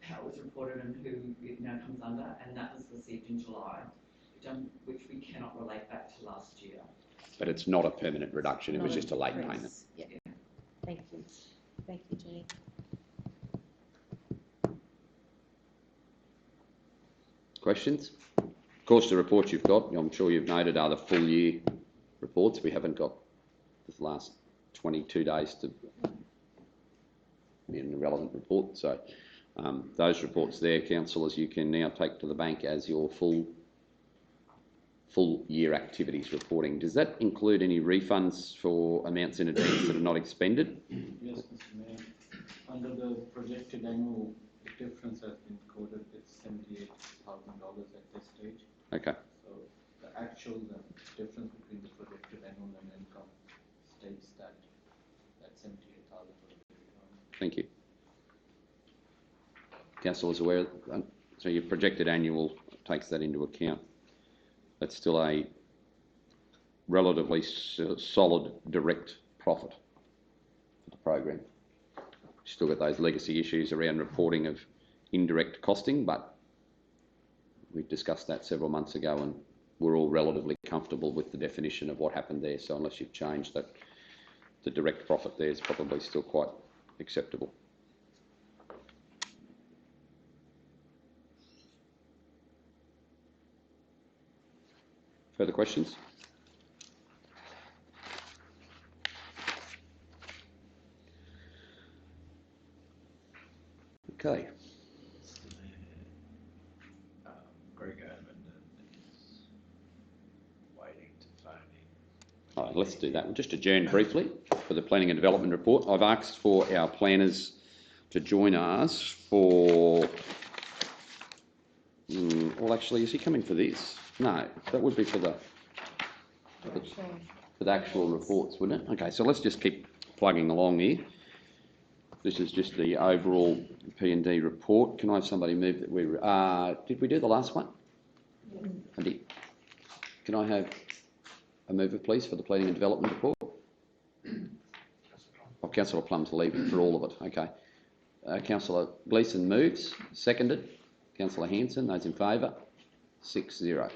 how it was reported and who it now comes under, and that was received in July, which we cannot relate back to last year. But it's not a permanent reduction, it was just a late decrease. payment. Yeah. Thank you. Thank you, Jenny. Questions? Of course, the reports you've got, I'm sure you've noted, are the full year reports. We haven't got the last 22 days to be in the relevant report. So those reports there, councillors, you can now take to the bank as your full year activities reporting. Does that include any refunds for amounts in advance that are not expended? Yes, Mr Mayor. Under the projected annual, the difference has been quoted, it's $78,000 at this stage. Okay. So the actual difference between the projected annual and income states that $78,000 will be returned. Thank you. Council is aware, so your projected annual takes that into account. That's still a relatively solid direct profit for the program. Still got those legacy issues around reporting of indirect costing, but we've discussed that several months ago and we're all relatively comfortable with the definition of what happened there. So unless you've changed that, the direct profit there is probably still quite acceptable. Further questions? Okay. Greg Overton is waiting to phone in. All right, let's do that. We'll just adjourn briefly for the planning and development report. I've asked for our planners to join us for... well, actually, is he coming for this? No, that would be for the actual reports, wouldn't it? Okay, so let's just keep plugging along here. This is just the overall P&D report. Can I have somebody move that we... did we do the last one? Yeah. I did. Can I have a mover, please, for the planning and development report? Oh, Councillor Plum's leaving for all of it. Okay. Councillor Gleeson moves. Seconded. Councillor Hanson. Those in favour? 6-0.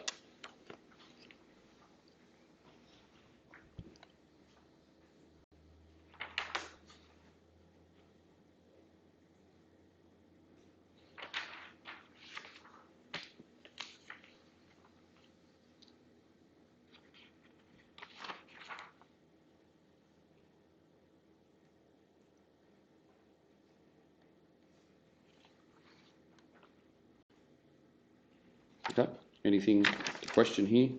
Okay. Anything to question here?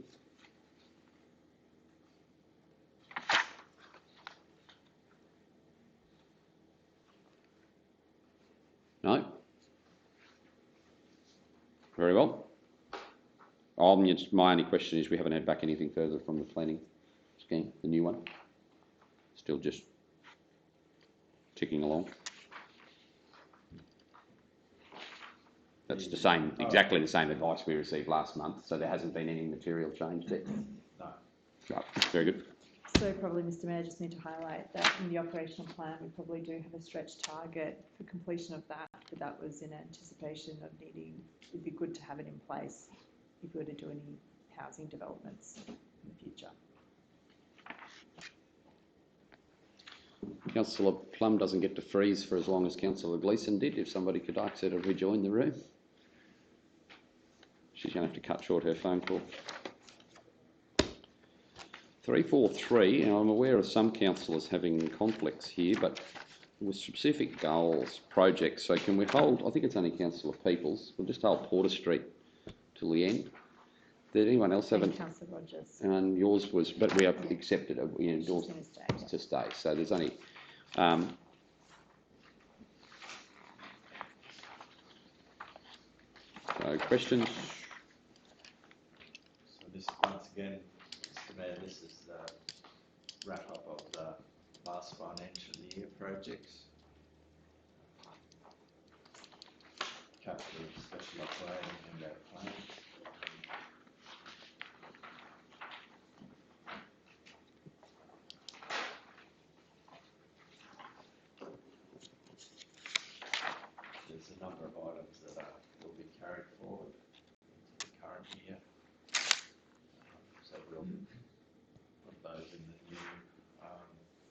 No? Very well. My only question is we haven't had back anything further from the planning scheme, the new one. Still just ticking along. That's the same, exactly the same advice we received last month, so there hasn't been any material change there. No. Right, very good. So probably, Mr Mayor, just need to highlight that in the operational plan, we probably do have a stretch target for completion of that, but that was in anticipation of needing, it'd be good to have it in place if we were to do any housing developments in the future. Councillor Plum doesn't get to freeze for as long as Councillor Gleeson did. If somebody could ask her to rejoin the room. She's going to have to cut short her phone call. 343, now I'm aware of some councillors having conflicts here, but with specific goals, projects, so can we hold, I think it's only Councillor Peoples, we'll just hold Porter Street till the end. Did anyone else have And Councillor Rogers. And yours was, but we have accepted it, we endorsed She's gonna stay, to stay, so there's only... so questions? So this, once again, Mr Mayor, this is the wrap up of the last financial year projects. Capital, special operating and our plans. There's a number of items that will be carried forward into the current year. So we'll put those in the new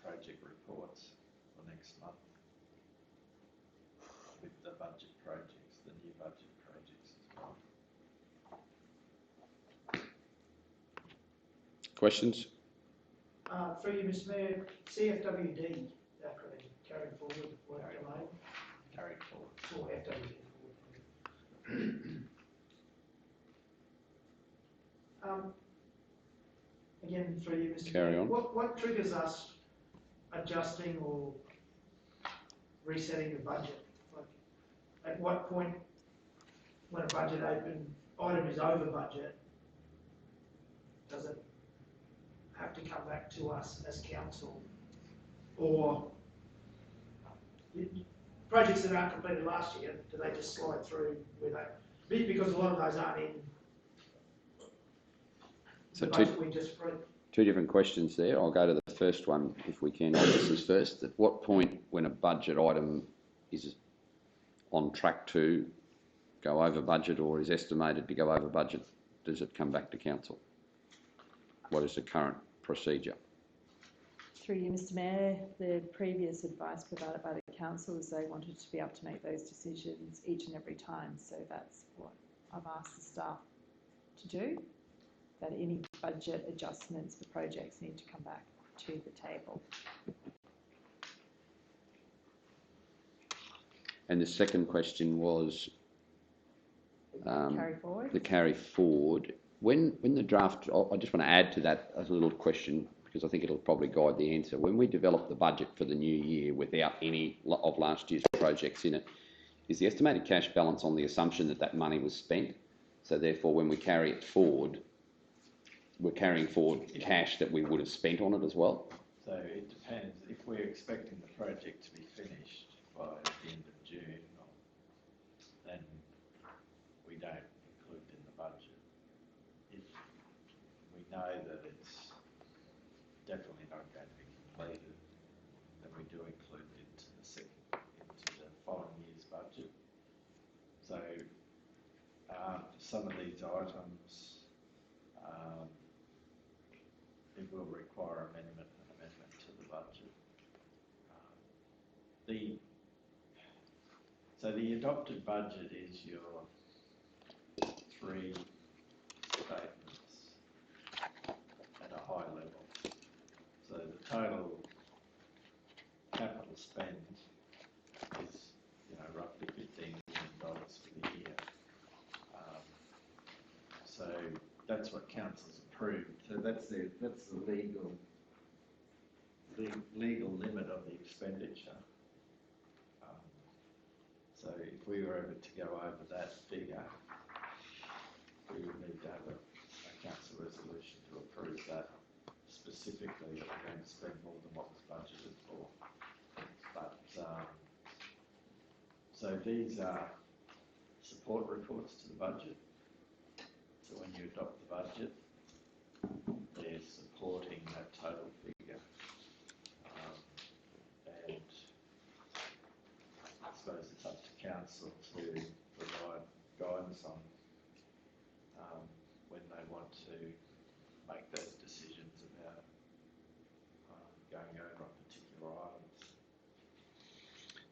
project reports for next month with the budget projects, the new budget projects as well. Questions? Through you, Mr Mayor, CFWD, that carried forward, work delayed, Carried forward. or FWD forward. Again, through you, Mr Carry Mayor, on. what triggers us adjusting or resetting the budget? Like, at what point, when a budget item is over budget, does it have to come back to us as council? Or projects that aren't completed last year, do they just slide through with that? Because a lot of those aren't in So the budget we just approved. two different questions there. I'll go to the first one if we can. This is first. At what point, when a budget item is on track to go over budget or is estimated to go over budget, does it come back to council? What is the current procedure? Through you, Mr Mayor, the previous advice provided by the council was they wanted to be able to make those decisions each and every time. So that's what I've asked the staff to do, that any budget adjustments for projects need to come back to the table. And the second question was Carry forward. the carry forward. When the draft, I just want to add to that a little question because I think it'll probably guide the answer. When we develop the budget for the new year without any of last year's projects in it, is the estimated cash balance on the assumption that that money was spent? So therefore, when we carry it forward, we're carrying forward cash that we would have spent on it as well? So it depends. If we're expecting the project to be finished by the end of June, then we don't include it in the budget. If we know that it's definitely not going to be completed, then we do include it into the following year's budget. So some of these items, it will require an amendment to the budget. So the adopted budget is your three statements at a high level. So the total capital spend is, roughly $15 million for the year. So that's what council's approved. So that's the legal limit of the expenditure. So if we were ever to go over that figure, we would need to have a council resolution to approve that specifically that we're going to spend more than what was budgeted for. But so these are support reports to the budget. So when you adopt the budget, they're supporting that total figure. And I suppose it's up to council to provide guidance on when they want to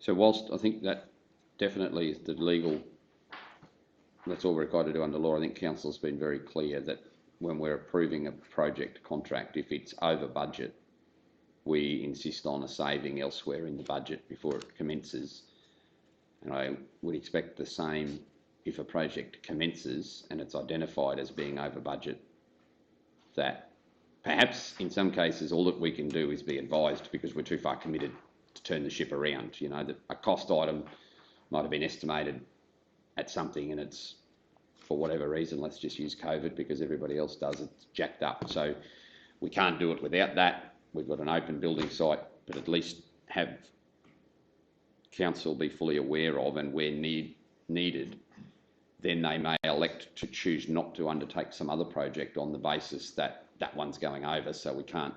So whilst I think that definitely is the legal, that's all we're required to do under law, I think council's been very clear that when we're approving a project contract, if it's over budget, we insist on a saving elsewhere in the budget before it commences. And I would expect the same if a project commences and it's identified as being over budget, that perhaps in some cases all that we can do is be advised because we're too far committed to turn the ship around. You know, that a cost item might have been estimated at something and it's, for whatever reason, let's just use COVID because everybody else does, it's jacked up. So we can't do it without that. We've got an open building site, but at least have council be fully aware of, and where needed, then they may elect to choose not to undertake some other project on the basis that that one's going over. So we can't,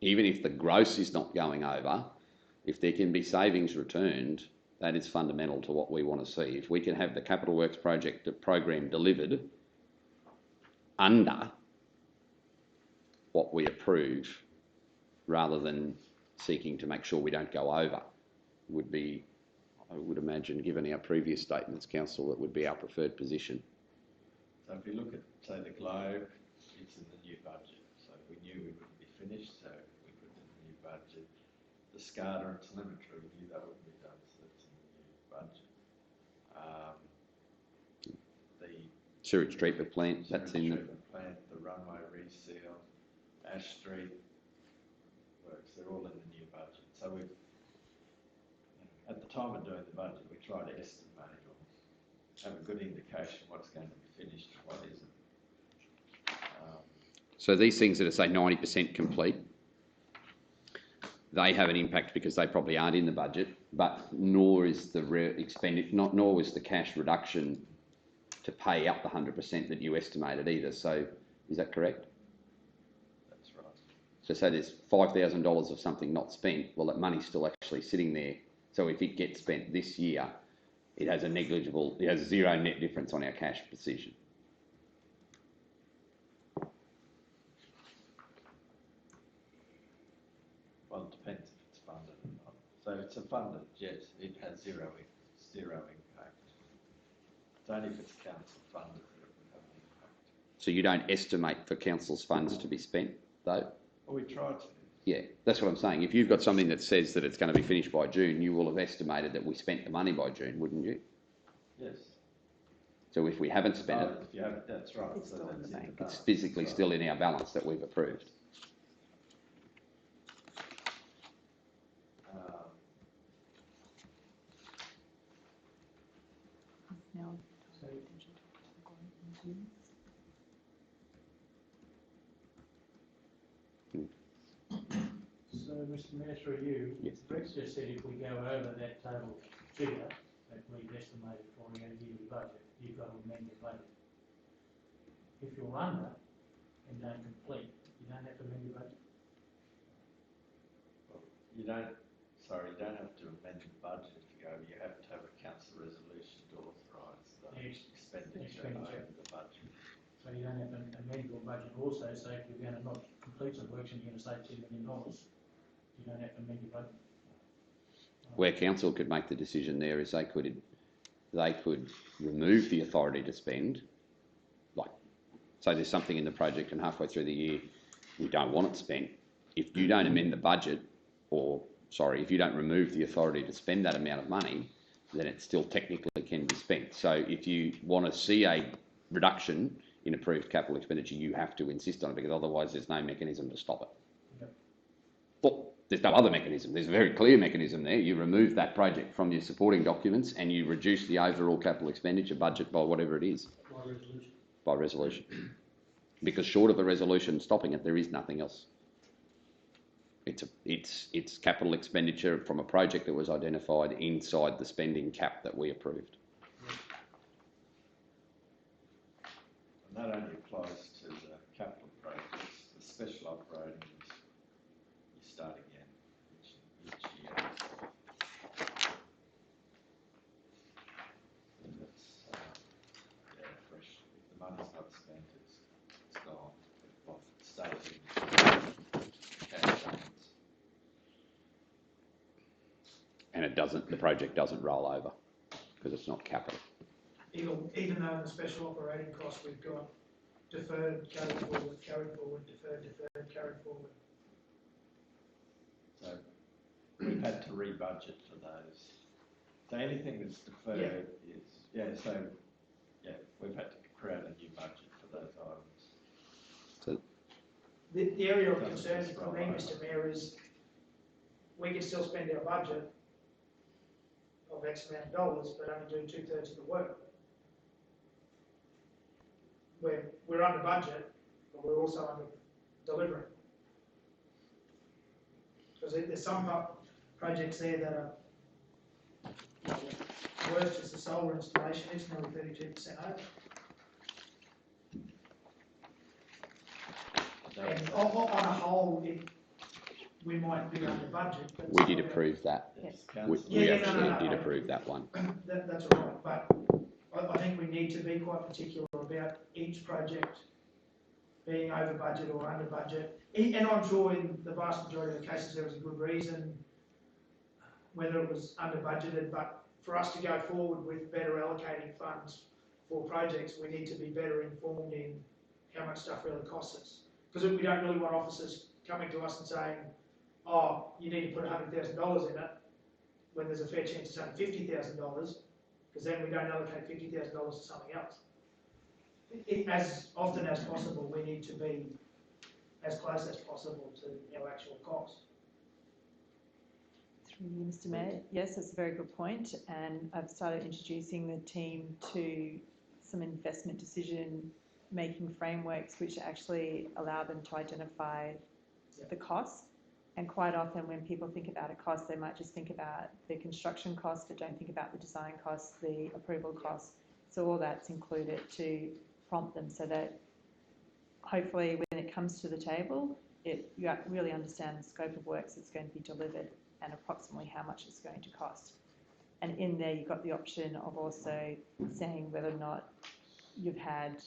even if the gross is not going over, if there can be savings returned, that is fundamental to what we want to see. If we can have the capital works project program delivered under what we approve, rather than seeking to make sure we don't go over, would be, I would imagine, given our previous statements, council, that would be our preferred position. So if you look at, say, the Globe, it's in the new budget. So we knew we wouldn't be finished, so we put it in the new budget. The SCADA and telemetry, we knew that wouldn't be done, so that's in the new budget. The Sewage treatment plant, that's in the... treatment plant, the runway reseal, Ash Street works, they're all in the new budget. So we've, at the time of doing the budget, we try to estimate or have a good indication what's going to be finished and what isn't. So these things that are, say, 90% complete, they have an impact because they probably aren't in the budget, but nor is the nor was the cash reduction to pay up the 100% that you estimated either. So is that correct? That's right. So say there's $5,000 of something not spent, well, that money's still actually sitting there. So if it gets spent this year, it has zero net difference on our cash position. Well, it depends if it's funded or not. So if it's funded, yes, it has zero impact. It's only if it's council funded that it would have an impact. So you don't estimate for council's funds to be spent, though? Well, we try to. Yeah, that's what I'm saying. If you've got something that says that it's going to be finished by June, you will have estimated that we spent the money by June, wouldn't you? Yes. So if we haven't spent it, If you have it, that's right. It's still in the bank. it's physically still in our balance that we've approved. Now, So, Mr Mayor, through you, Yes. Brett's just said if we go over that total figure that we've estimated for our yearly budget, you've got to amend your budget. If you're under and don't complete, you don't have to amend your budget. You don't have to amend the budget if you go, you have to have a council resolution to authorise the expenditure over the budget. So you don't have to amend your budget also, so if you're going to not complete some works and you're going to save $2 million, you don't have to amend your budget. Where council could make the decision there is they could remove the authority to spend, like, say there's something in the project and halfway through the year we don't want it spent. If you don't amend the budget, if you don't remove the authority to spend that amount of money, then it still technically can be spent. So if you want to see a reduction in approved capital expenditure, you have to insist on it, because otherwise there's no mechanism to stop it. Yep. Well, there's no other mechanism. There's a very clear mechanism there. You remove that project from your supporting documents and you reduce the overall capital expenditure budget by whatever it is. By resolution. By resolution. Because short of a resolution stopping it, there is nothing else. It's capital expenditure from a project that was identified inside the spending cap that we approved. And that only applies to the capital projects. The special operating you start again each year. And it's, fresh. If the money's not spent, it's gone. Well, it stays in cash balance. And the project doesn't roll over because it's not capital. Even though in the special operating cost, we've got deferred, carried forward, deferred, carried forward. So we've had to rebudget for those. So anything that's deferred is, we've had to create a new budget for those items. The area of concern for me, Mr Mayor, is we can still spend our budget of X amount of dollars, but only do 2/3 of the work. We're under budget, but we're also under delivering. Because there's some projects there that are, worst is the solar installation, it's nearly 32% over. And on a whole, we might be under budget. But We did approve that. Yes. We actually did approve that one. That's all right, but I think we need to be quite particular about each project being over budget or under budget. And I'm sure in the vast majority of the cases there was a good reason whether it was under budgeted, but for us to go forward with better allocating funds for projects, we need to be better informed in how much stuff really costs us. Because we don't really want officers coming to us and saying, oh, you need to put $100,000 in it, when there's a fair chance it's only $50,000, because then we don't allocate $50,000 to something else. As often as possible, we need to be as close as possible to our actual cost. Through you, Mr Mayor. Yes, that's a very good point, and I've started introducing the team to some investment decision-making frameworks which actually allow them to identify the costs. And quite often when people think about a cost, they might just think about the construction costs, but don't think about the design costs, the approval costs. So all that's included to prompt them so that hopefully when it comes to the table, you really understand the scope of works that's going to be delivered and approximately how much it's going to cost. And in there, you've got the option of also saying whether or not you've had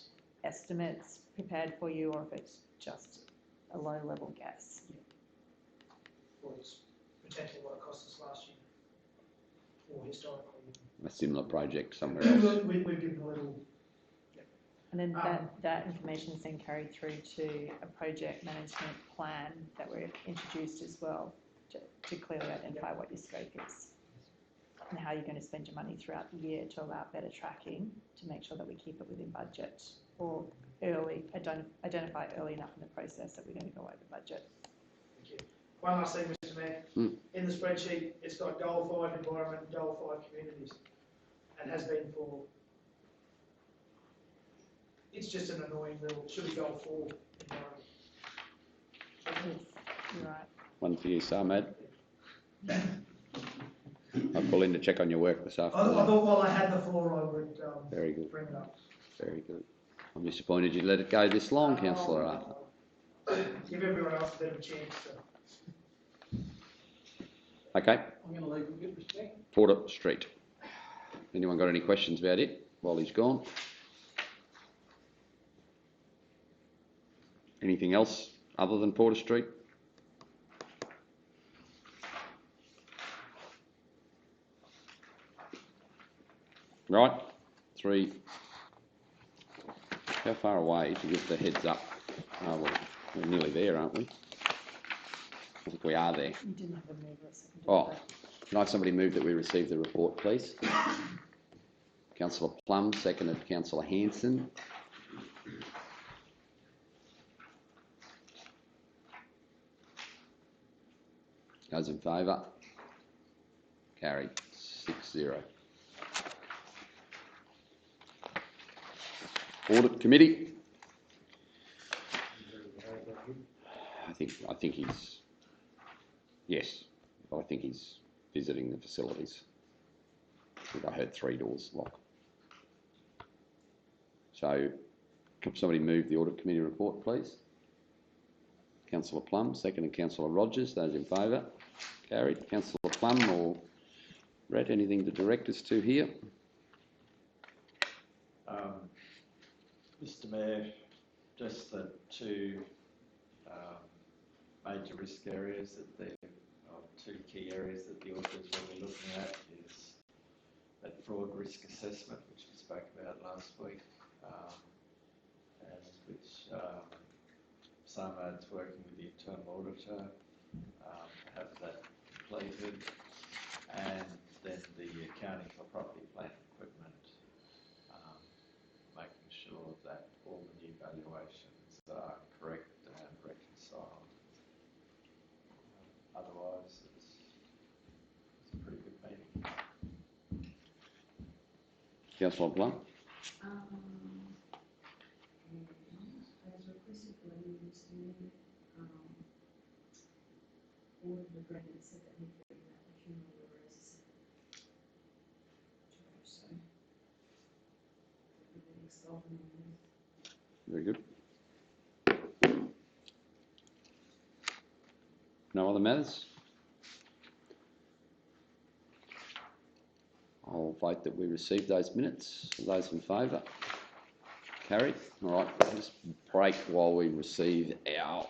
estimates prepared for you or if it's just a low-level guess. Or it's potentially what it cost us last year, or historically. A similar project somewhere else. We've given a little. And then that information is then carried through to a project management plan that we're introduced as well to clearly identify what your scope is and how you're going to spend your money throughout the year to allow better tracking to make sure that we keep it within budget or identify early enough in the process that we're going to go over budget. Thank you. One last thing, Mr Mayor. In the spreadsheet, it's got Goal 5 environment and Goal 5 communities, and has been for. It's just an annoying little, should be Goal 4 environment. You're right. One for you, Sarmad. I'll call in to check on your work this I afternoon. thought while I had the floor, I would Very good. bring it up. Very good. I'm disappointed you let it go this long, Councillor Arthur. Give everyone else a bit of a chance to. Okay, I'm going to leave with good respect. Porter Street. Anyone got any questions about it while he's gone? Anything else other than Porter Street? Right, 3. How far away to give the heads up? Oh, well, we're nearly there, aren't we? I think we are there. You didn't have a mover or second. Oh, can I have somebody move that we receive the report, please? Councillor Plum, seconded Councillor Hanson. Those in favour? Carried 6-0. Audit Committee. I think he's, yes, I think he's visiting the facilities. I think I heard 3 doors lock. So, can somebody move the Audit Committee report, please? Councillor Plum, seconded Councillor Rogers. Those in favour? Carried. Councillor Plum or Brett, anything to direct us to here? Mr Mayor, just the 2 major risk areas that 2 key areas that the auditors will be looking risk assessment, which we spoke about last week, and which SAMAD's working with the internal auditor to have that completed, and then the accounting for property, plant, and equipment, making sure that all the new valuations are correct and reconciled. Otherwise, it's a pretty good meeting. Councillor Blunt? As requested by you, Mr Mayor, all of the agreements said that need to be about the funeral arrests. So, with the next item on Very good. No other matters? I'll vote that we receive those minutes. Those in favour? Carried. All right, we'll just break while we receive our